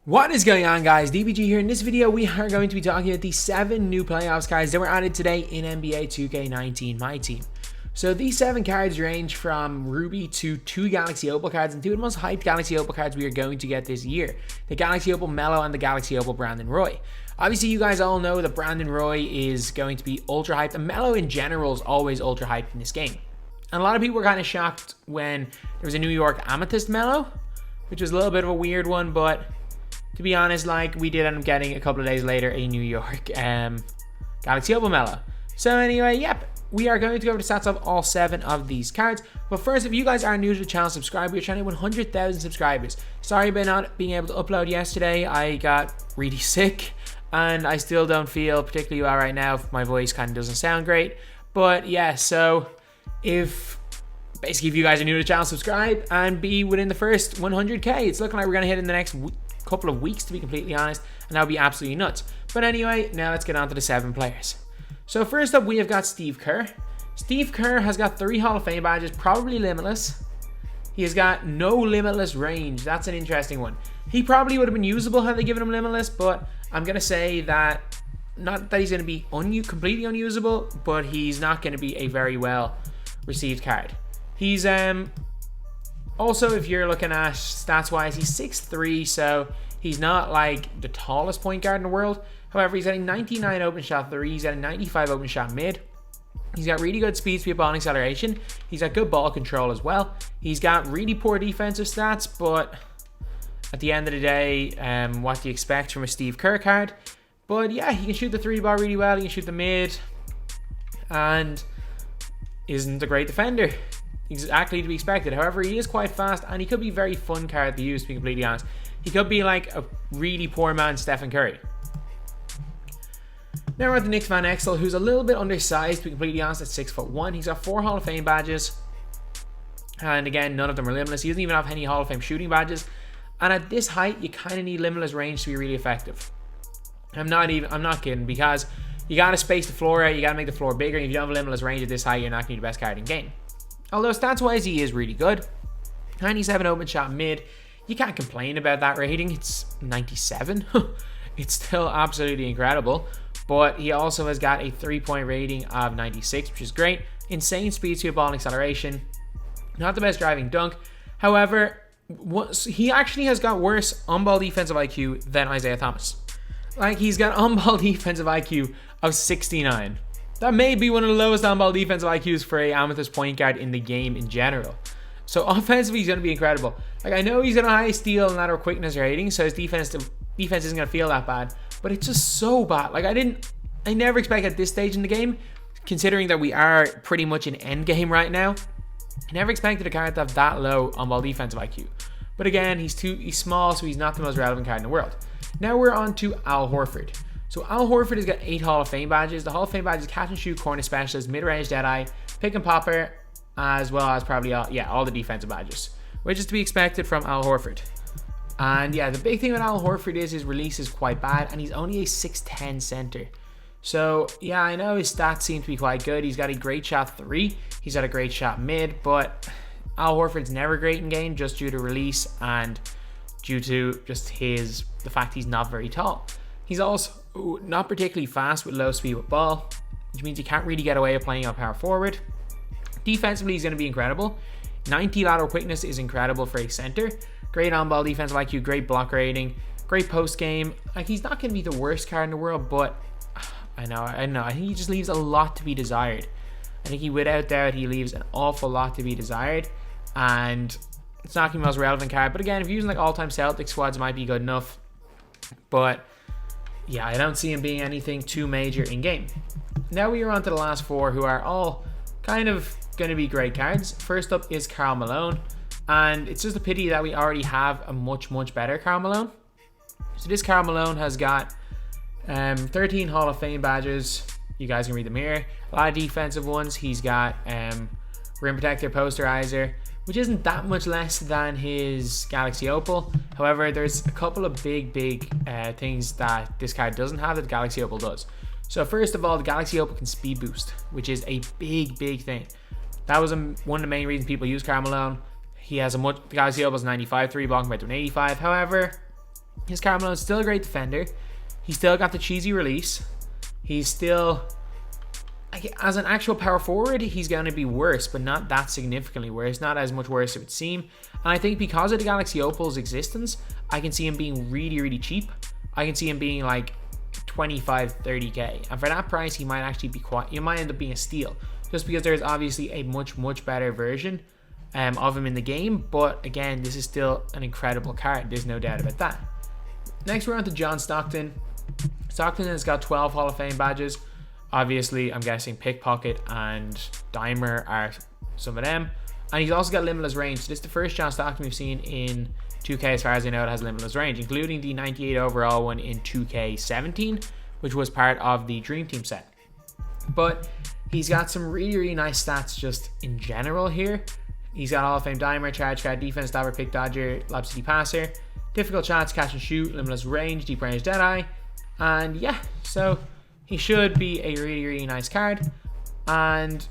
What is going on, guys? DBG here. In this video, we are going to be talking about the 7 new playoffs cards that were added today in NBA 2K19 My Team. So these 7 cards range from Ruby to 2 Galaxy Opal cards and 2 of the most hyped Galaxy Opal cards we are going to get this year. The Galaxy Opal Melo and the Galaxy Opal Brandon Roy. Obviously, you guys all know that Brandon Roy is going to be ultra hyped, and Melo in general is always ultra hyped in this game. And a lot of people were kind of shocked when there was a New York amethyst Melo, which was a little bit of a weird one, but to be honest, we did end up getting a couple of days later a New York Galaxy Opal Melo. So anyway, yep, we are going to go over the stats of all 7 of these cards. But first, if you guys are new to the channel, subscribe. We're trying to hit 100,000 subscribers. Sorry about not being able to upload yesterday. I got really sick and I still don't feel particularly well right now. My voice kind of doesn't sound great. But yeah, so if you guys are new to the channel, subscribe and be within the first 100k. It's looking like we're going to hit in the next couple of weeks, to be completely honest, and that would be absolutely nuts. But anyway, now let's get on to the 7 players. So first up, we have got Steve Kerr. Steve Kerr has got 3 Hall of Fame badges, probably limitless. He has got no limitless range. That's an interesting one. He probably would have been usable had they given him limitless, but I'm going to say that, not that he's going to be completely unusable, but he's not going to be a very well received card. He's also, if you're looking at stats wise, he's 6'3", so he's not like the tallest point guard in the world. However, he's got a 99 open shot 3, he's got a 95 open shot mid. He's got really good speed, ball, and acceleration. He's got good ball control as well. He's got really poor defensive stats, but at the end of the day, what do you expect from a Steve Kerr card? But yeah, he can shoot the 3 ball really well, he can shoot the mid, and isn't a great defender. Exactly to be expected. However, he is quite fast and he could be a very fun card to use, to be completely honest. He could be like a really poor man Stephen Curry. Now we're at the Knicks man Exel, who's a little bit undersized, to be completely honest, at 6'1". He's got 4 Hall of Fame badges, and again, none of them are limitless. He doesn't even have any Hall of Fame shooting badges, and at this height you kind of need limitless range to be really effective. I'm not kidding, because you gotta space the floor out, you gotta make the floor bigger, and if you don't have limitless range at this height, you're not gonna be the best card in game. Although stats wise he is really good. 97 open shot mid. You can't complain about that rating. It's 97. It's still absolutely incredible. But he also has got a 3-point rating of 96, which is great. Insane speed, ball, and acceleration. Not the best driving dunk. However, he actually has got worse on-ball defensive IQ than Isaiah Thomas. He's got on-ball defensive IQ of 69. That may be one of the lowest on-ball defensive IQs for a amethyst point guard in the game in general. So offensively, he's going to be incredible. I know he's got a high steal and lateral quickness rating, so his defense isn't going to feel that bad. But it's just so bad. I never expect at this stage in the game, considering that we are pretty much in end game right now, I never expected a card to have that low on-ball defensive IQ. But again, he's small, so he's not the most relevant card in the world. Now we're on to Al Horford. So Al Horford has got 8 Hall of Fame badges. The Hall of Fame badges: catch and shoot, corner specialist, mid-range deadeye, pick and popper, as well as probably all the defensive badges, which is to be expected from Al Horford. And yeah, the big thing with Al Horford is his release is quite bad, and he's only a 6'10" center. So yeah, I know his stats seem to be quite good. He's got a great shot 3, he's got a great shot mid, but Al Horford's never great in game just due to release and due to just the fact he's not very tall. He's also not particularly fast with low speed with ball, which means you can't really get away with playing on power forward. Defensively, he's going to be incredible. 90 lateral quickness is incredible for a center. Great on-ball defensive IQ, great block rating, great post game. He's not going to be the worst card in the world, but I know. I think he just leaves a lot to be desired. I think without doubt, he leaves an awful lot to be desired, and it's not going to be the most relevant card. But again, if you're using all-time Celtic squads, it might be good enough. But yeah, I don't see him being anything too major in game. Now we are on to the last 4, who are all kind of going to be great cards. First up is Karl Malone, and it's just a pity that we already have a much better Karl Malone. So this Karl Malone has got 13 Hall of Fame badges. You guys can read them here. A lot of defensive ones. He's got rim protector, posterizer, which isn't that much less than his Galaxy Opal. However, there's a couple of big things that this card doesn't have that the Galaxy Opal does. So first of all, the Galaxy Opal can speed boost, which is a big thing. That was one of the main reasons people use Karl Malone. He has the Galaxy Opal's 95 3 ball compared to an 85. However, His Karl Malone is still a great defender. He's still got the cheesy release. He's still, as an actual power forward, he's going to be worse, but not that significantly worse. Not as much worse, it would seem. And I think because of the Galaxy Opal's existence, I can see him being really, really cheap. I can see him being like 25, 30k. And for that price, he might actually be he might end up being a steal. Just because there's obviously a much, much better version of him in the game. But again, this is still an incredible card. There's no doubt about that. Next, we're on to John Stockton. Stockton has got 12 Hall of Fame badges. Obviously, I'm guessing Pickpocket and Dimer are some of them. And he's also got limitless range. So this is the first John Stockton we've seen in 2K, as far as I know, that has limitless range, including the 98 overall one in 2K17, which was part of the Dream Team set. But he's got some really, really nice stats just in general here. He's got Hall of Fame Dimer, Charge Card, Defense, Stopper, Pick Dodger, Lob City Passer, Difficult Shots, Catch and Shoot, Limitless Range, Deep Range Deadeye. And yeah, so he should be a really, really nice card. And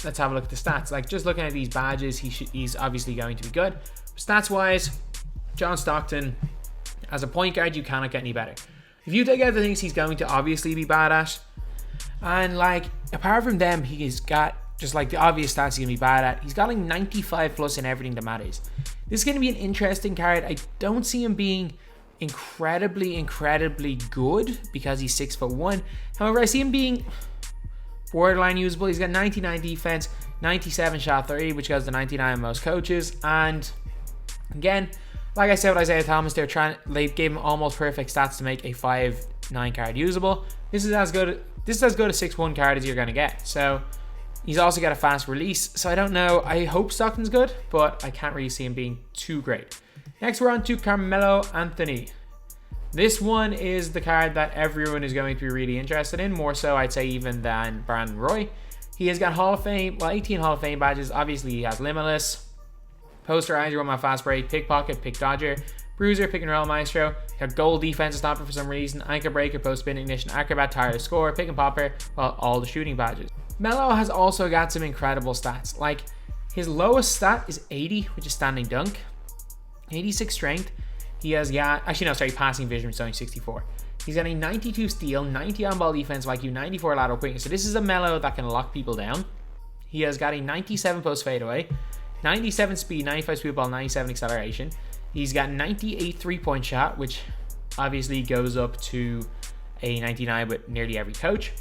let's have a look at the stats. Like, just looking at these badges, he's obviously going to be good. Stats wise, John Stockton, as a point guard, you cannot get any better. If you take out the things he's going to obviously be bad at, and like, apart from them, he's got just like the obvious stats he's going to be bad at. He's got like 95 plus in everything that matters. This is going to be an interesting card. I don't see him being incredibly good because he's 6'1". However, I see him being borderline usable. He's got 99 defense, 97 shot 30, which goes to 99 most coaches. And again, like I said with Isaiah Thomas, they gave him almost perfect stats to make a 5'9" card usable. This is as good a 6'1" card as you're going to get. So he's also got a fast release. So I don't know. I hope Stockton's good, but I can't really see him being too great. Next, we're on to Carmelo Anthony. This one is the card that everyone is going to be really interested in, more so I'd say even than Brandon Roy. He has got Hall of Fame, 18 Hall of Fame badges. Obviously, he has Limitless, Posterizer, Run My Fast Break, Pickpocket, Pick Dodger, Bruiser, Pick and Roll Maestro, got Gold Defense Stopper for some reason, Anchor Breaker, Post Spin Ignition, Acrobat, Tireless Score, Pick and Popper, well, all the shooting badges. Melo has also got some incredible stats. Like, his lowest stat is 80, which is standing dunk. 86 strength. He has got, passing vision, which is only 64. He's got a 92 steal, 90 on-ball defense IQ, 94 lateral quickness. So this is a Melo that can lock people down. He has got a 97 post fadeaway, 97 speed, 95 speed ball, 97 acceleration. He's got 98 three-point shot, which obviously goes up to a 99 with nearly every coach.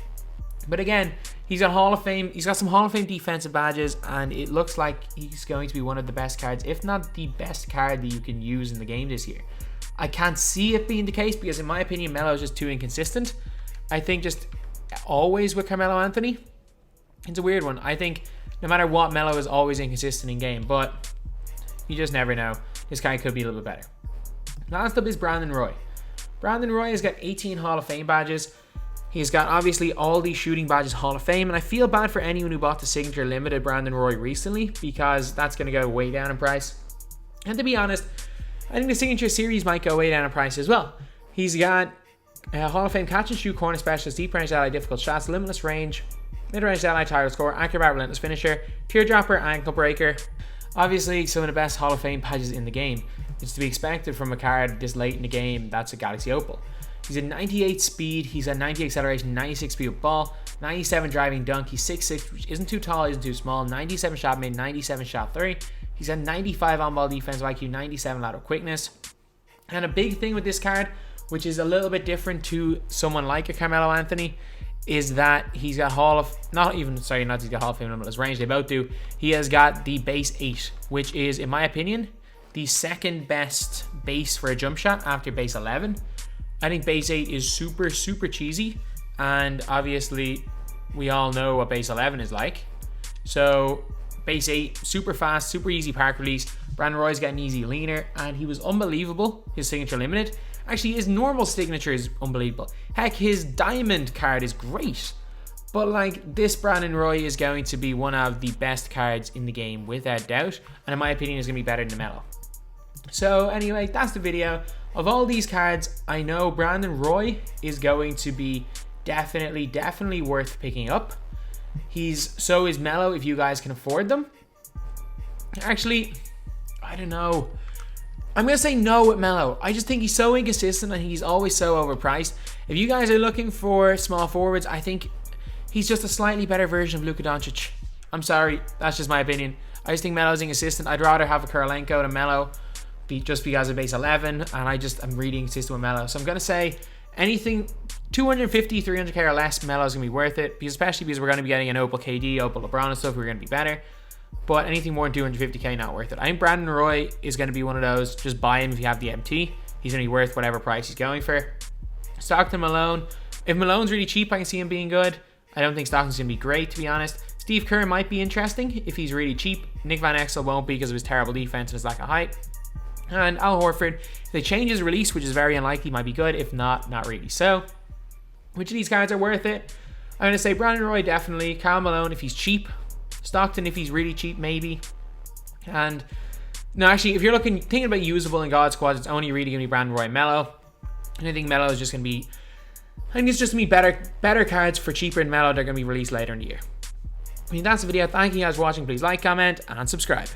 But again, he's got Hall of Fame. He's got some Hall of Fame defensive badges, and it looks like he's going to be one of the best cards, if not the best card that you can use in the game this year. I can't see it being the case because, in my opinion, Melo is just too inconsistent. I think just always with Carmelo Anthony, it's a weird one. I think no matter what, Melo is always inconsistent in game, but you just never know. This guy could be a little bit better. Last up is Brandon Roy. Brandon Roy has got 18 Hall of Fame badges. He's got obviously all these shooting badges Hall of Fame, and I feel bad for anyone who bought the Signature Limited Brandon Roy recently because that's going to go way down in price. And to be honest, I think the Signature Series might go way down in price as well. He's got Hall of Fame Catch and Shoot, Corner Specialist, Deep Range Ally, Difficult Shots, Limitless Range, Mid-Range Ally, Tireless Score, Acrobat, Relentless Finisher, Teardropper, Ankle Breaker. Obviously, some of the best Hall of Fame badges in the game. It's to be expected from a card this late in the game that's a Galaxy Opal. He's at 98 speed, he's at 90 acceleration, 96 speed with ball, 97 driving dunk, he's 6'6", which isn't too tall, isn't too small, 97 shot mid, 97 shot 3. He's at 95 on-ball defensive IQ, 97 lateral quickness. And a big thing with this card, which is a little bit different to someone like a Carmelo Anthony, is that he's got Hall of Fame Limitless Range, they both do. He has got the base 8, which is, in my opinion, the second best base for a jump shot after base 11. I think base 8 is super cheesy, and obviously we all know what base 11 is like. So base 8, super fast, super easy park release. Brandon Roy's got an easy leaner, and he was unbelievable, his Signature Limited. Actually, his normal signature is unbelievable. Heck, his diamond card is great. But like, this Brandon Roy is going to be one of the best cards in the game without doubt, and in my opinion is going to be better than Melo. So anyway, that's the video. Of all these cards, I know Brandon Roy is going to be definitely worth picking up. So is Melo if you guys can afford them. Actually, I don't know. I'm going to say no with Melo. I just think he's so inconsistent and he's always so overpriced. If you guys are looking for small forwards, I think he's just a slightly better version of Luka Doncic. I'm sorry, that's just my opinion. I just think Melo's inconsistent. I'd rather have a Kirilenko than Melo, just because of base 11, and I'm really inconsistent with Melo. So I'm going to say anything 250, 300k or less, Melo's going to be worth it, especially because we're going to be getting an OPAL KD, OPAL LeBron and stuff. We're going to be better. But anything more than 250k, not worth it. I think Brandon Roy is going to be one of those. Just buy him if you have the MT. He's going to be worth whatever price he's going for. Stockton, Malone. If Malone's really cheap, I can see him being good. I don't think Stockton's going to be great, to be honest. Steve Kerr might be interesting if he's really cheap. Nick Van Exel won't be because of his terrible defense and his lack of height. And Al Horford, if they change his release, which is very unlikely, might be good. If not, not really. So, which of these cards are worth it? I'm going to say Brandon Roy, definitely. Karl Malone, if he's cheap. Stockton, if he's really cheap, maybe. And no, actually, if you're thinking about usable in God squads, it's only really going to be Brandon Roy and Melo. And I think Melo is just going to be, I think it's just going to be better cards for cheaper than Melo. They're going to be released later in the year. I mean, that's the video. Thank you guys for watching. Please like, comment, and subscribe.